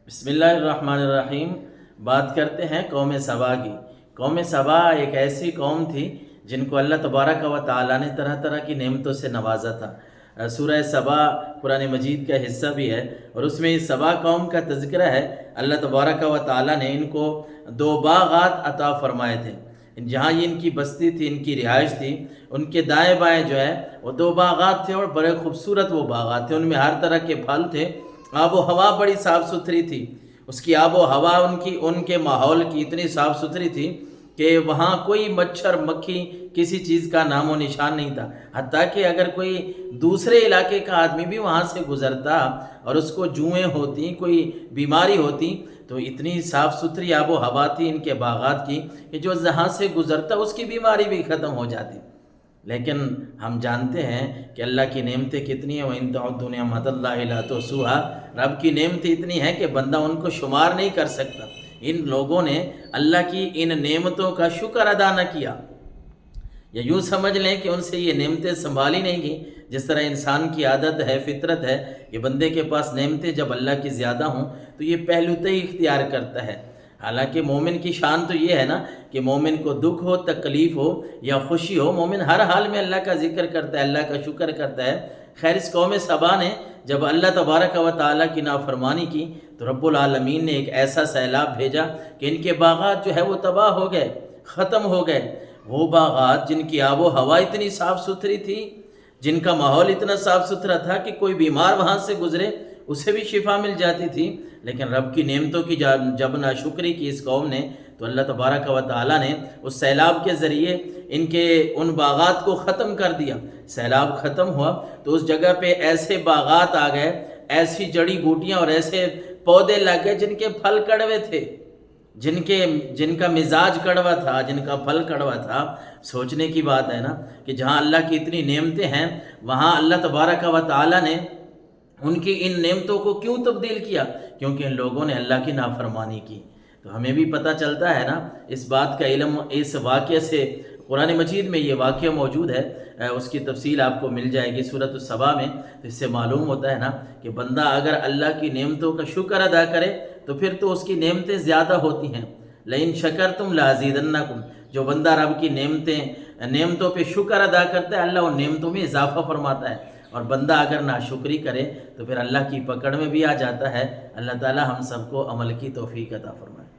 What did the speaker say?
بسم اللہ الرحمن الرحیم۔ بات کرتے ہیں قوم سبا کی۔ قوم سبا ایک ایسی قوم تھی جن کو اللہ تبارک و تعالیٰ نے طرح طرح کی نعمتوں سے نوازا تھا۔ سورہ سبا قرآن مجید کا حصہ بھی ہے اور اس میں سبا قوم کا تذکرہ ہے۔ اللہ تبارک و تعالیٰ نے ان کو 2 باغات عطا فرمائے تھے۔ جہاں یہ ان کی بستی تھی، ان کی رہائش تھی، ان کے دائیں بائیں جو ہے وہ 2 باغات تھے اور بڑے خوبصورت وہ باغات تھے۔ ان میں ہر طرح کے پھل تھے۔ آب و ہوا بڑی صاف ستھری تھی۔ اس کی آب و ہوا ان کے ماحول کی اتنی صاف ستھری تھی کہ وہاں کوئی مچھر مکھی کسی چیز کا نام و نشان نہیں تھا۔ حتیٰ کہ اگر کوئی دوسرے علاقے کا آدمی بھی وہاں سے گزرتا اور اس کو جوئیں ہوتی، کوئی بیماری ہوتی، تو اتنی صاف ستھری آب و ہوا تھی ان کے باغات کی کہ جو جہاں سے گزرتا اس کی بیماری بھی ختم ہو جاتی۔ لیکن ہم جانتے ہیں کہ اللہ کی نعمتیں کتنی ہیں۔ وَإِن تَعُدُّوا نِعْمَتَ اللَّهِ لَا تُحْصُوهَا۔ رب کی نعمتیں اتنی ہیں کہ بندہ ان کو شمار نہیں کر سکتا۔ ان لوگوں نے اللہ کی ان نعمتوں کا شکر ادا نہ کیا، یا یوں سمجھ لیں کہ ان سے یہ نعمتیں سنبھالی نہیں گئیں۔ جس طرح انسان کی عادت ہے، فطرت ہے کہ بندے کے پاس نعمتیں جب اللہ کی زیادہ ہوں تو یہ پہلوتے ہی اختیار کرتا ہے۔ حالانکہ مومن کی شان تو یہ ہے نا کہ مومن کو دکھ ہو، تکلیف ہو یا خوشی ہو، مومن ہر حال میں اللہ کا ذکر کرتا ہے، اللہ کا شکر کرتا ہے۔ خیر، اس قوم سبا نے جب اللہ تبارک و تعالیٰ کی نافرمانی کی تو رب العالمین نے ایک ایسا سیلاب بھیجا کہ ان کے باغات جو ہے وہ تباہ ہو گئے، ختم ہو گئے۔ وہ باغات جن کی آب و ہوا اتنی صاف ستھری تھی، جن کا ماحول اتنا صاف ستھرا تھا کہ کوئی بیمار وہاں سے گزرے اسے بھی شفا مل جاتی تھی، لیکن رب کی نعمتوں کی جب ناشکری کی اس قوم نے تو اللہ تبارک و تعالیٰ نے اس سیلاب کے ذریعے ان باغات کو ختم کر دیا۔ سیلاب ختم ہوا تو اس جگہ پہ ایسے باغات آ گئے، ایسی جڑی بوٹیاں اور ایسے پودے لگ گئے جن کے پھل کڑوے تھے، جن کا مزاج کڑوا تھا، جن کا پھل کڑوا تھا۔ سوچنے کی بات ہے نا کہ جہاں اللہ کی اتنی نعمتیں ہیں وہاں اللہ تبارک و تعالیٰ نے ان کی ان نعمتوں کو کیوں تبدیل کیا؟ کیونکہ ان لوگوں نے اللہ کی نافرمانی کی۔ تو ہمیں بھی پتہ چلتا ہے نا اس بات کا علم اس واقعے سے۔ قرآن مجید میں یہ واقعہ موجود ہے، اس کی تفصیل آپ کو مل جائے گی سورۃ السبا میں۔ تو اس سے معلوم ہوتا ہے نا کہ بندہ اگر اللہ کی نعمتوں کا شکر ادا کرے تو پھر تو اس کی نعمتیں زیادہ ہوتی ہیں۔ لئن شکرتم لازیدنکم۔ جو بندہ رب کی نعمتوں پہ شکر ادا کرتا ہے اللہ ان نعمتوں میں اضافہ فرماتا ہے، اور بندہ اگر ناشکری کرے تو پھر اللہ کی پکڑ میں بھی آ جاتا ہے۔ اللہ تعالی ہم سب کو عمل کی توفیق عطا فرمائے۔